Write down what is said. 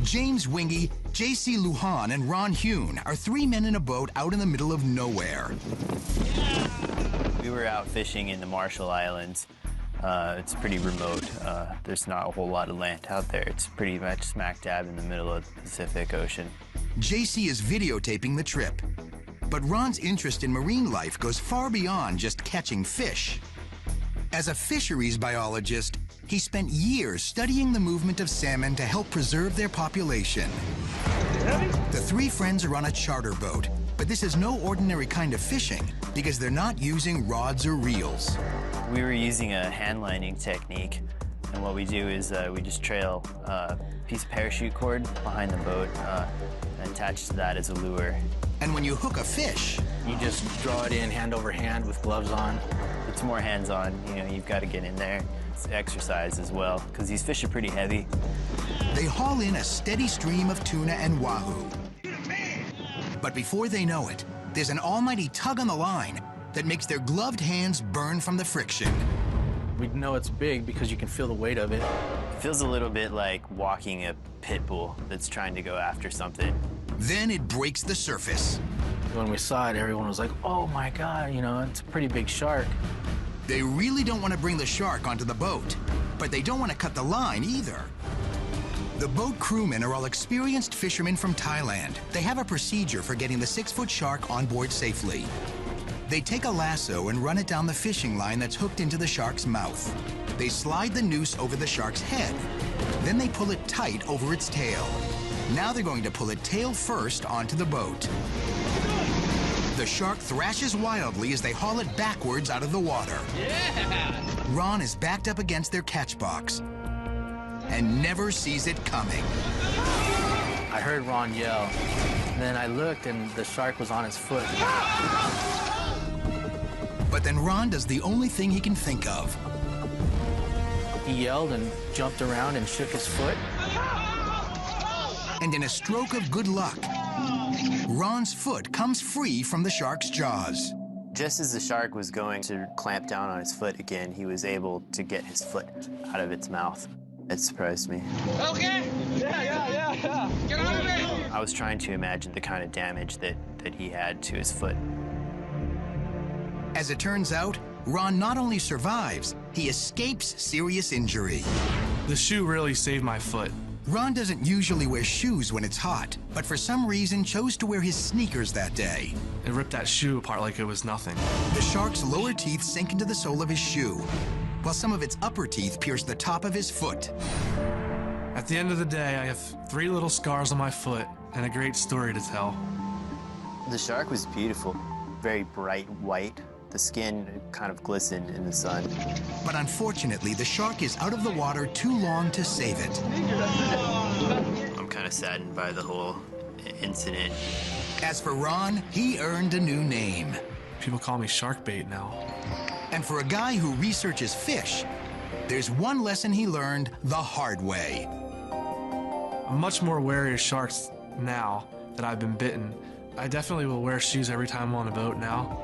James Wingy, J.C. Lujan, and Ron Hune are 3 men in a boat out in the middle of nowhere. We were out fishing in the Marshall Islands. It's pretty remote. There's not a whole lot of land out there. It's pretty much smack dab in the middle of the Pacific Ocean. J.C. is videotaping the trip. But Ron's interest in marine life goes far beyond just catching fish. As a fisheries biologist, he spent years studying the movement of salmon to help preserve their population. The 3 friends are on a charter boat, but this is no ordinary kind of fishing because they're not using rods or reels. We were using a hand lining technique, and what we do is we just trail a piece of parachute cord behind the boat and attach to that as a lure. And when you hook a fish, you just draw it in hand over hand with gloves on. It's more hands-on, you know, you've got to get in there. It's exercise as well, because these fish are pretty heavy. They haul in a steady stream of tuna and wahoo. But before they know it, there's an almighty tug on the line that makes their gloved hands burn from the friction. We know it's big because you can feel the weight of it. It feels a little bit like walking a pit bull that's trying to go after something. Then it breaks the surface. When we saw it, everyone was like, oh my God, you know, it's a pretty big shark. They really don't want to bring the shark onto the boat, but they don't want to cut the line either. The boat crewmen are all experienced fishermen from Thailand. They have a procedure for getting the 6-foot shark on board safely. They take a lasso and run it down the fishing line that's hooked into the shark's mouth. They slide the noose over the shark's head. Then they pull it tight over its tail. Now they're going to pull it tail first onto the boat. The shark thrashes wildly as they haul it backwards out of the water. Yeah! Ron is backed up against their catch box and never sees it coming. I heard Ron yell, and then I looked and the shark was on his foot. But then Ron does the only thing he can think of. He yelled and jumped around and shook his foot. And in a stroke of good luck, Ron's foot comes free from the shark's jaws. Just as the shark was going to clamp down on his foot again, he was able to get his foot out of its mouth. It surprised me. Okay? Yeah. Get out of it! I was trying to imagine the kind of damage that he had to his foot. As it turns out, Ron not only survives, he escapes serious injury. The shoe really saved my foot. Ron doesn't usually wear shoes when it's hot, but for some reason chose to wear his sneakers that day. It ripped that shoe apart like it was nothing. The shark's lower teeth sink into the sole of his shoe, while some of its upper teeth pierce the top of his foot. At the end of the day, I have 3 little scars on my foot and a great story to tell. The shark was beautiful, very bright white. The skin kind of glistened in the sun. But unfortunately, the shark is out of the water too long to save it. I'm kind of saddened by the whole incident. As for Ron, he earned a new name. People call me shark bait now. And for a guy who researches fish, there's one lesson he learned the hard way. I'm much more wary of sharks now that I've been bitten. I definitely will wear shoes every time I'm on a boat now.